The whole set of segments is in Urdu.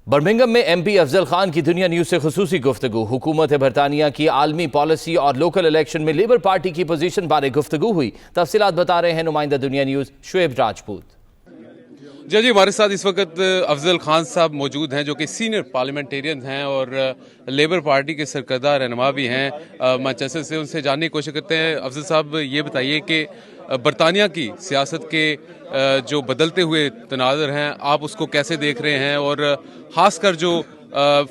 برمنگھم میں ایم پی افضل خان کی دنیا نیوز سے خصوصی گفتگو۔ حکومت برطانیہ کی عالمی پالیسی اور لوکل الیکشن میں لیبر پارٹی کی پوزیشن بارے گفتگو ہوئی۔ تفصیلات بتا رہے ہیں نمائندہ دنیا نیوز شعیب راجپوت۔ جی ہمارے ساتھ اس وقت افضل خان صاحب موجود ہیں جو کہ سینئر پارلیمنٹیرین ہیں اور لیبر پارٹی کے سرکردہ رہنما بھی ہیں مانچسٹر سے۔ ان سے جاننے کی کوشش کرتے ہیں۔ افضل صاحب یہ بتائیے کہ برطانیہ کی سیاست کے جو بدلتے ہوئے تناظر ہیں آپ اس کو کیسے دیکھ رہے ہیں، اور خاص کر جو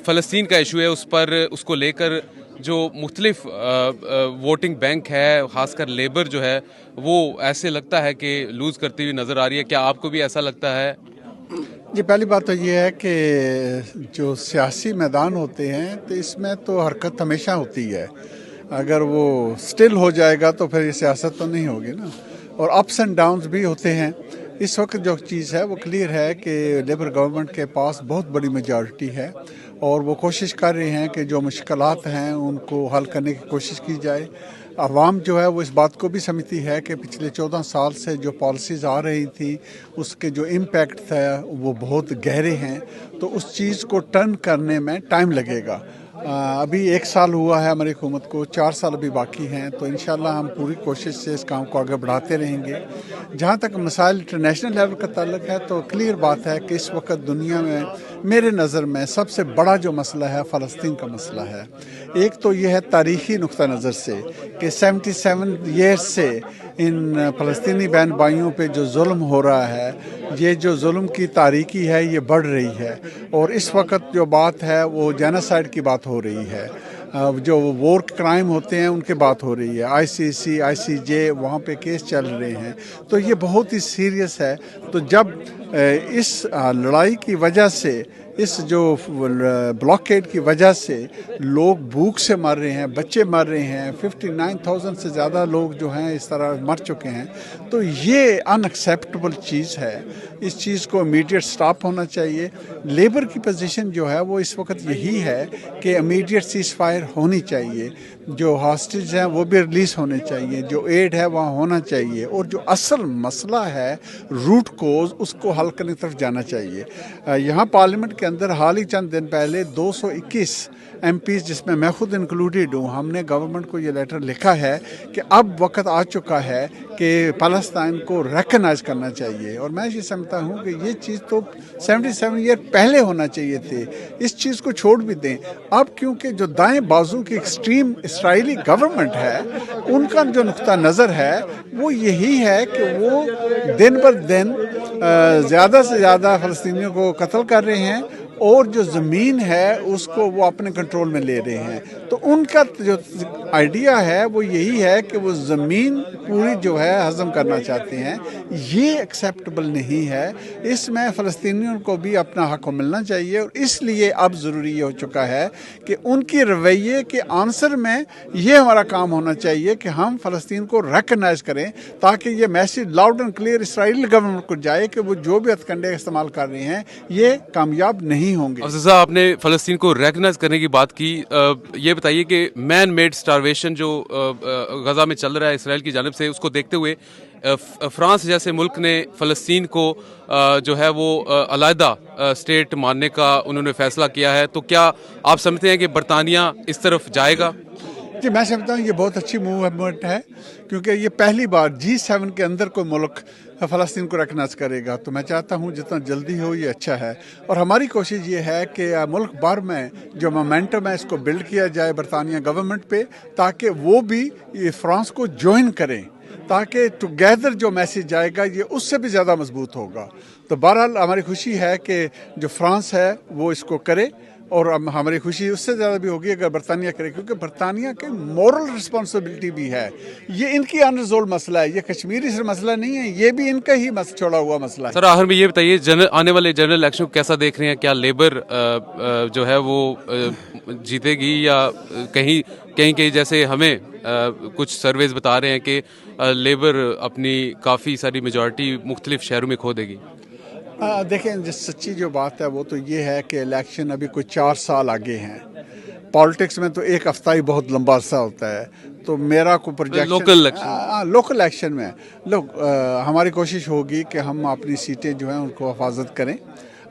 فلسطین کا ایشو ہے اس کو لے کر جو مختلف ووٹنگ بینک ہے، خاص کر لیبر جو ہے وہ ایسے لگتا ہے کہ لوز کرتی ہوئی نظر آ رہی ہے۔ کیا آپ کو بھی ایسا لگتا ہے؟ جی، پہلی بات تو یہ ہے کہ جو سیاسی میدان ہوتے ہیں تو اس میں تو حرکت ہمیشہ ہوتی ہے۔ اگر وہ سٹل ہو جائے گا تو پھر یہ سیاست تو نہیں ہوگی نا، اور اپس اینڈ ڈاؤنز بھی ہوتے ہیں۔ اس وقت جو چیز ہے وہ کلیئر ہے کہ لیبر گورنمنٹ کے پاس بہت بڑی میجارٹی ہے اور وہ کوشش کر رہے ہیں کہ جو مشکلات ہیں ان کو حل کرنے کی کوشش کی جائے۔ عوام جو ہے وہ اس بات کو بھی سمجھتی ہے کہ پچھلے 14 سال سے جو پالیسیز آ رہی تھی اس کے جو امپیکٹ تھا وہ بہت گہرے ہیں، تو اس چیز کو ٹرن کرنے میں ٹائم لگے گا۔ ابھی 1 سال ہوا ہے ہماری حکومت کو، 4 سال ابھی باقی ہیں، تو انشاءاللہ ہم پوری کوشش سے اس کام کو آگے بڑھاتے رہیں گے۔ جہاں تک مسائل انٹرنیشنل لیول کا تعلق ہے تو کلیئر بات ہے کہ اس وقت دنیا میں میرے نظر میں سب سے بڑا جو مسئلہ ہے فلسطین کا مسئلہ ہے۔ ایک تو یہ ہے تاریخی نقطہ نظر سے کہ 77 ایئرز سے ان فلسطینی بہن بھائیوں پہ جو ظلم ہو رہا ہے، یہ جو ظلم کی تاریکی ہے یہ بڑھ رہی ہے، اور اس وقت جو بات ہے وہ جینوسائیڈ کی بات ہو رہی ہے، جو وار کرائم ہوتے ہیں ان کے بات ہو رہی ہے۔ ICC ICJ وہاں پہ کیس چل رہے ہیں، تو یہ بہت ہی سیریس ہے۔ تو جب اس لڑائی کی وجہ سے، اس جو بلاکیڈ کی وجہ سے لوگ بھوک سے مر رہے ہیں، بچے مر رہے ہیں، 59,000 سے زیادہ لوگ جو ہیں اس طرح مر چکے ہیں، تو یہ ان ایکسیپٹیبل چیز ہے۔ اس چیز کو امیڈیٹ سٹاپ ہونا چاہیے۔ لیبر کی پوزیشن جو ہے وہ اس وقت یہی ہے کہ امیڈیٹ سیز فائر ہونی چاہیے، جو ہاسٹیج ہیں وہ بھی ریلیز ہونے چاہیے، جو ایڈ ہے وہاں ہونا چاہیے، اور جو اصل مسئلہ ہے روٹ کوز اس کو حل کرنے کی طرف جانا چاہیے۔ یہاں پارلیمنٹ کے اندر حال ہی چند دن پہلے 221 ایم پیز جس میں میں خود انکلوڈیڈ ہوں، ہم نے گورنمنٹ کو یہ لیٹر لکھا ہے کہ اب وقت آ چکا ہے کہ فلسطین کو ریکگنائز کرنا چاہیے، اور میں یہ سمجھتا ہوں کہ یہ چیز تو 77 ایئر پہلے ہونا چاہیے تھے۔ اس چیز کو چھوڑ بھی دیں اب، کیونکہ جو دائیں بازو کی ایکسٹریم اسرائیلی گورنمنٹ ہے ان کا جو نقطہ نظر ہے وہ یہی ہے کہ وہ دن بر دن زیادہ سے زیادہ فلسطینیوں کو قتل کر رہے ہیں، اور جو زمین ہے اس کو وہ اپنے کنٹرول میں لے رہے ہیں۔ تو ان کا جو آئیڈیا ہے وہ یہی ہے کہ وہ زمین پوری جو ہے ہضم کرنا چاہتے ہیں۔ یہ ایکسیپٹیبل نہیں ہے۔ اس میں فلسطینیوں کو بھی اپنا حق ملنا چاہیے، اور اس لیے اب ضروری یہ ہو چکا ہے کہ ان کی رویے کے آنسر میں یہ ہمارا کام ہونا چاہیے کہ ہم فلسطین کو ریکگنائز کریں، تاکہ یہ message loud and clear Israeli government کو جائے کہ وہ جو بھی ہتھ کنڈے استعمال کر رہے ہیں یہ کامیاب نہیں ہوں گے۔ افضل صاحب، آپ نے فلسطین کو ریکگنائز کرنے کی بات کی، یہ بتائیے کہ مین میڈ سٹارویشن جو غزہ میں چل رہا ہے اسرائیل کی جانب سے، اس کو دیکھتے ہوئے فرانس جیسے ملک نے فلسطین کو جو ہے وہ علیحدہ اسٹیٹ ماننے کا انہوں نے فیصلہ کیا ہے، تو کیا آپ سمجھتے ہیں کہ برطانیہ اس طرف جائے گا؟ جی، میں سمجھتا ہوں یہ بہت اچھی موومنٹ ہے، کیونکہ یہ پہلی بار G7 کے اندر کوئی ملک فلسطین کو ریکگنائز کرے گا، تو میں چاہتا ہوں جتنا جلدی ہو یہ اچھا ہے۔ اور ہماری کوشش یہ ہے کہ ملک بھر میں جو مومنٹم ہے اس کو بلڈ کیا جائے برطانیہ گورنمنٹ پہ، تاکہ وہ بھی فرانس کو جوائن کریں، تاکہ ٹوگیدر جو میسیج جائے گا یہ اس سے بھی زیادہ مضبوط ہوگا۔ تو بہرحال ہماری خوشی ہے کہ جو فرانس ہے وہ اس کو کرے، اور ہماری خوشی اس سے زیادہ بھی ہوگی اگر برطانیہ کرے، کیونکہ برطانیہ کی مورل رسپانسبلٹی بھی ہے۔ یہ ان کی انریزولوڈ مسئلہ ہے، یہ کشمیری سے مسئلہ نہیں ہے، یہ بھی ان کا ہی چھوڑا ہوا مسئلہ ہے۔ سر آخر میں یہ بتائیے، آنے والے جنرل الیکشن کو کیسا دیکھ رہے ہیں؟ کیا لیبر جو ہے وہ جیتے گی، یا کہیں جیسے ہمیں کچھ سرویز بتا رہے ہیں کہ لیبر اپنی کافی ساری میجورٹی مختلف شہروں میں کھو دے گی؟ دیکھیں، جس سچی جو بات ہے وہ تو یہ ہے کہ الیکشن ابھی کوئی 4 سال آگے ہیں۔ پالیٹکس میں تو ایک ہفتہ ہی بہت لمبا عرصہ ہوتا ہے، تو میرا کوئی پروجیکشن لوکل الیکشن میں ہماری کوشش ہوگی کہ ہم اپنی سیٹیں جو ہیں ان کو حفاظت کریں۔